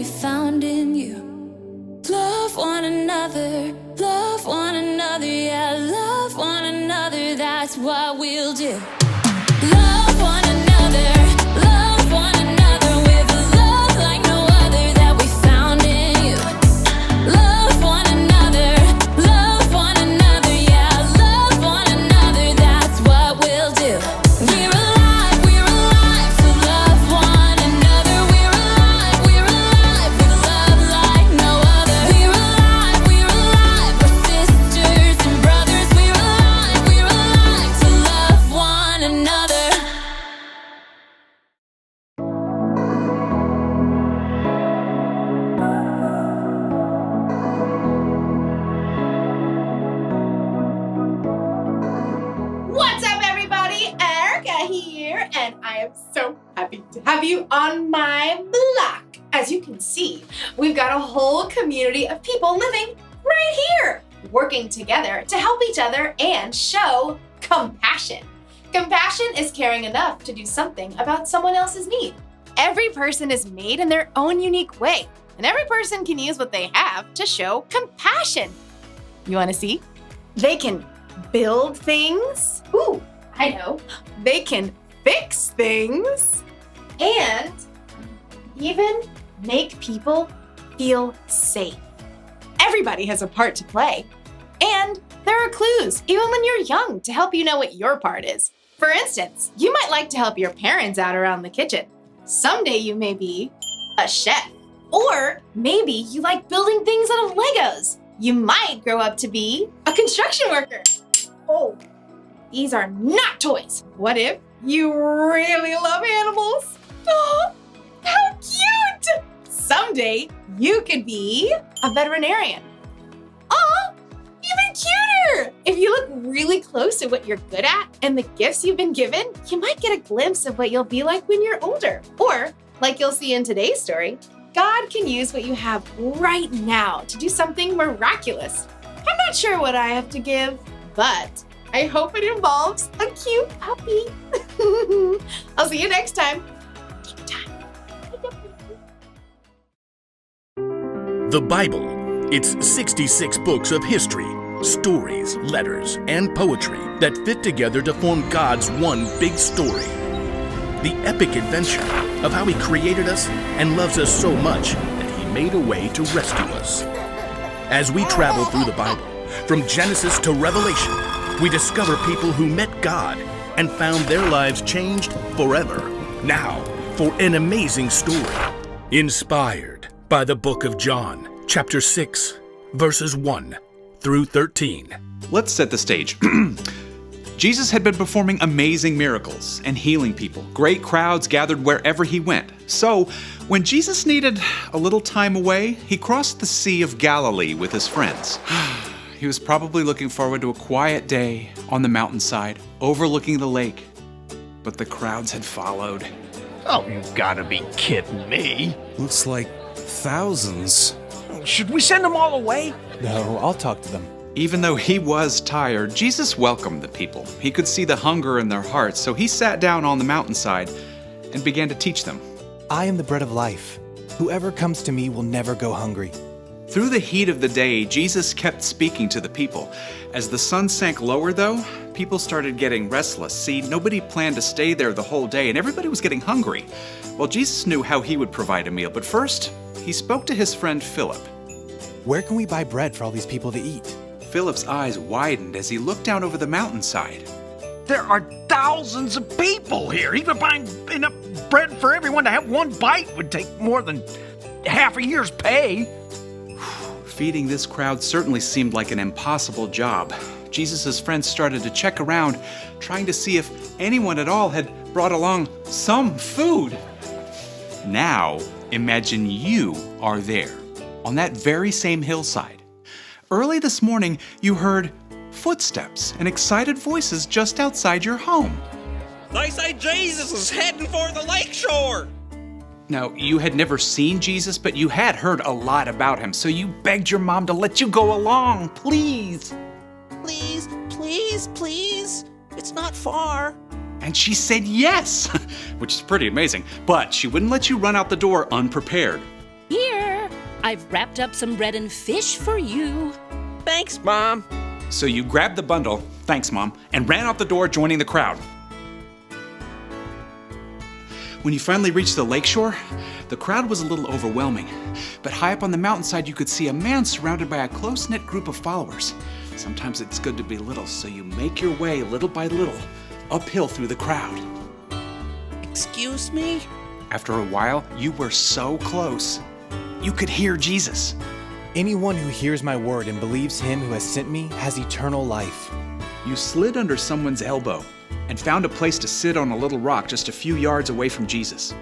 we found in you. Love one another, yeah, love one another, that's what we'll do. Love one another with a love like no other that we found in you. Love one another, yeah, love one another, that's what we'll do. We're alive to love one another. We're alive with love like no other. We're alive, we're sisters and brothers. We're alive to love one another. What's up, everybody? Erica here, and I am so happy to have you on my block. As you can see, we've got a whole community of people living right here, working together to help each other and show compassion. Compassion is caring enough to do something about someone else's need. Every person is made in their own unique way, and every person can use what they have to show compassion. You want to see? They can build things. Ooh, I know. They can fix things. And even make people feel safe. Everybody has a part to play. And there are clues, even when you're young, to help you know what your part is. For instance, you might like to help your parents out around the kitchen. Someday you may be a chef. Or maybe you like building things out of Legos. You might grow up to be a construction worker. Oh, these are not toys. What if you really love animals? Oh, how cute! Someday you could be a veterinarian. Oh, even cuter! If you look really close to what you're good at and the gifts you've been given, you might get a glimpse of what you'll be like when you're older. Or, like you'll see in today's story, God can use what you have right now to do something miraculous. I'm not sure what I have to give, but I hope it involves a cute puppy. I'll see you next time. The Bible. It's 66 books of history, stories, letters, and poetry that fit together to form God's one big story. The epic adventure of how He created us and loves us so much that He made a way to rescue us. As we travel through the Bible, from Genesis to Revelation, we discover people who met God and found their lives changed forever. Now, for an amazing story, inspired by the book of John, chapter 6, verses 1 through 13. Let's set the stage. Jesus had been performing amazing miracles and healing people. Great crowds gathered wherever He went. So, when Jesus needed a little time away, He crossed the Sea of Galilee with His friends. He was probably looking forward to a quiet day on the mountainside, overlooking the lake. But the crowds had followed. Oh, you've got to be kidding me. Looks like thousands. Should we send them all away? No, I'll talk to them. Even though He was tired, Jesus welcomed the people. He could see the hunger in their hearts, so He sat down on the mountainside and began to teach them. I am the bread of life. Whoever comes to me will never go hungry. Through the heat of the day, Jesus kept speaking to the people. As the sun sank lower, though, people started getting restless. See, nobody planned to stay there the whole day, and everybody was getting hungry. Well, Jesus knew how He would provide a meal, but first, He spoke to His friend Philip. Where can we buy bread for all these people to eat? Philip's eyes widened as he looked down over the mountainside. There are thousands of people here. Even buying enough bread for everyone to have one bite would take more than half a year's pay. Feeding this crowd certainly seemed like an impossible job. Jesus' friends started to check around, trying to see if anyone at all had brought along some food. Now, imagine you are there, on that very same hillside. Early this morning, you heard footsteps and excited voices just outside your home. They say Jesus is heading for the lakeshore. Now, you had never seen Jesus, but you had heard a lot about Him, so you begged your mom to let you go along, please. Please, please, please. It's not far. And she said yes, which is pretty amazing, but she wouldn't let you run out the door unprepared. Here I've wrapped up some bread and fish for you. Thanks, Mom. So you grabbed the bundle, thanks Mom, and ran out the door, joining the crowd. When you finally reached the lakeshore, the crowd was a little overwhelming. But high up on the mountainside, you could see a man surrounded by a close-knit group of followers. Sometimes it's good to be little, so you make your way little by little uphill through the crowd. Excuse me? After a while, you were so close. You could hear Jesus. Anyone who hears my word and believes him who has sent me has eternal life. You slid under someone's elbow and found a place to sit on a little rock just a few yards away from Jesus.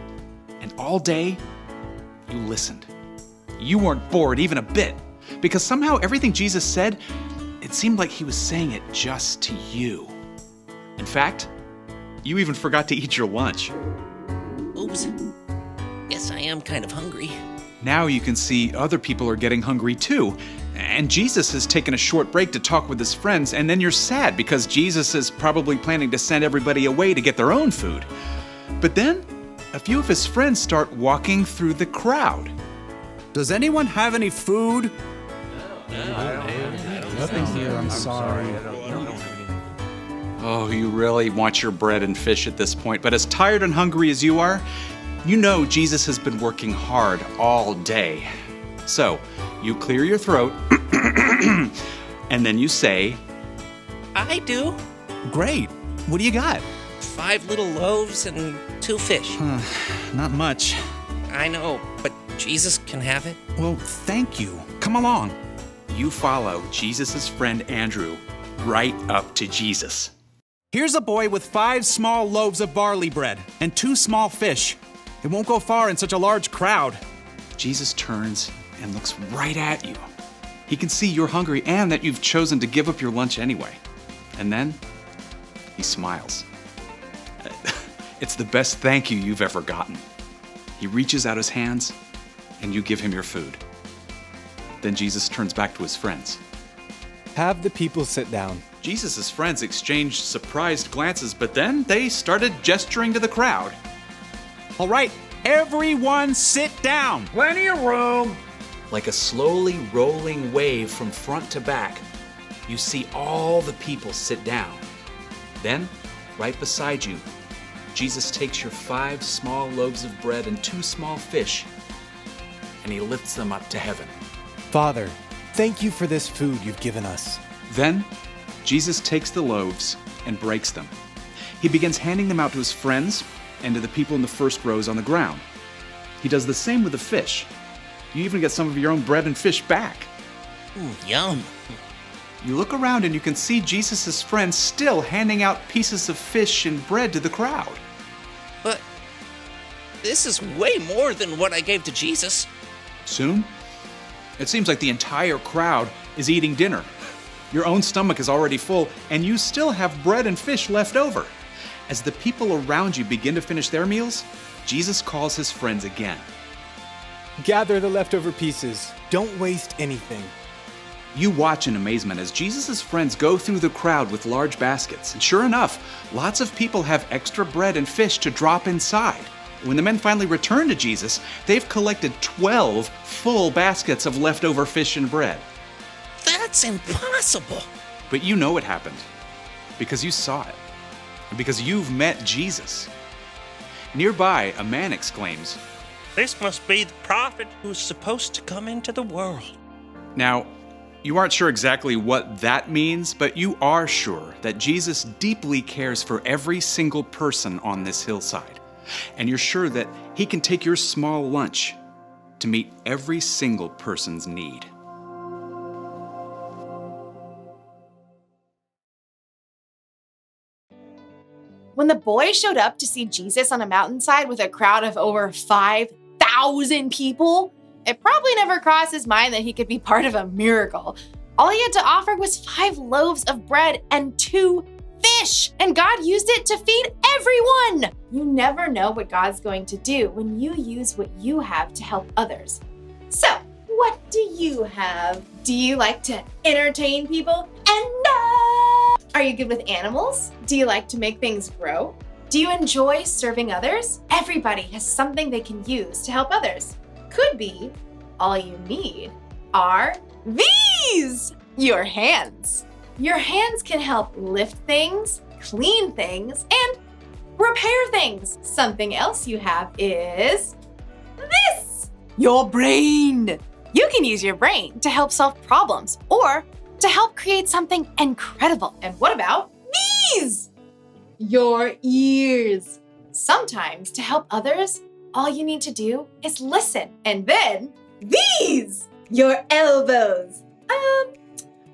And all day, you listened. You weren't bored even a bit, because somehow everything Jesus said, it seemed like he was saying it just to you. In fact, you even forgot to eat your lunch. Oops. Guess I am kind of hungry. Now you can see other people are getting hungry too. And Jesus has taken a short break to talk with his friends, and then you're sad because Jesus is probably planning to send everybody away to get their own food. But then, a few of his friends start walking through the crowd. Does anyone have any food? Nothing here, I'm sorry. Oh, you really want your bread and fish at this point, but as tired and hungry as you are, you know Jesus has been working hard all day. So, you clear your throat, and then you say, I do. Great. What do you got? 5 little loaves and 2 fish. Not much. I know, but Jesus can have it. Well, thank you. Come along. You follow Jesus' friend Andrew right up to Jesus. Here's a boy with 5 small loaves of barley bread and 2 small fish. It won't go far in such a large crowd. Jesus turns and looks right at you. He can see you're hungry and that you've chosen to give up your lunch anyway. And then he smiles. It's the best thank you you've ever gotten. He reaches out his hands and you give him your food. Then Jesus turns back to his friends. Have the people sit down. Jesus' friends exchanged surprised glances, but then they started gesturing to the crowd. All right, everyone sit down. Plenty of room. Like a slowly rolling wave from front to back, you see all the people sit down. Then, right beside you, Jesus takes your 5 small loaves of bread and 2 small fish, and he lifts them up to heaven. Father, thank you for this food you've given us. Then, Jesus takes the loaves and breaks them. He begins handing them out to his friends and to the people in the first rows on the ground. He does the same with the fish. You even get some of your own bread and fish back. Yum. You look around and you can see Jesus' friends still handing out pieces of fish and bread to the crowd. But this is way more than what I gave to Jesus. Soon, it seems like the entire crowd is eating dinner. Your own stomach is already full, and you still have bread and fish left over. As the people around you begin to finish their meals, Jesus calls his friends again. Gather the leftover pieces. Don't waste anything. You watch in amazement as Jesus' friends go through the crowd with large baskets. And sure enough, lots of people have extra bread and fish to drop inside. When the men finally return to Jesus, they've collected 12 full baskets of leftover fish and bread. That's impossible. But you know it happened because you saw it and because you've met Jesus. Nearby, a man exclaims, This must be the prophet who's supposed to come into the world. Now, you aren't sure exactly what that means, but you are sure that Jesus deeply cares for every single person on this hillside. And you're sure that he can take your small lunch to meet every single person's need. When the boy showed up to see Jesus on a mountainside with a crowd of over 5,000 people, it probably never crossed his mind that he could be part of a miracle. All he had to offer was 5 loaves of bread and 2 fish, and God used it to feed everyone. You never know what God's going to do when you use what you have to help others. So, what do you have? Do you like to entertain people? And are you good with animals? Do you like to make things grow? Do you enjoy serving others? Everybody has something they can use to help others. Could be all you need are these, your hands. Your hands can help lift things, clean things, and repair things. Something else you have is this, your brain. You can use your brain to help solve problems or to help create something incredible. And what about these? Your ears. Sometimes to help others, all you need to do is listen. And then these, your elbows. I'm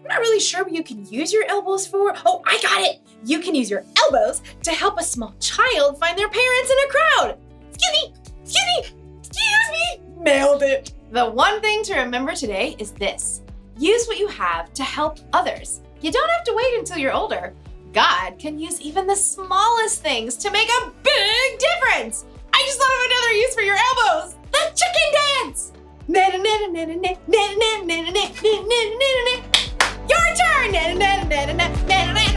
not really sure what you can use your elbows for. Oh, I got it. You can use your elbows to help a small child find their parents in a crowd. Excuse me. Nailed it. The one thing to remember today is this. Use what you have to help others. You don't have to wait until you're older. God can use even the smallest things to make a big difference. I just thought of another use for your elbows. The chicken dance. Your turn.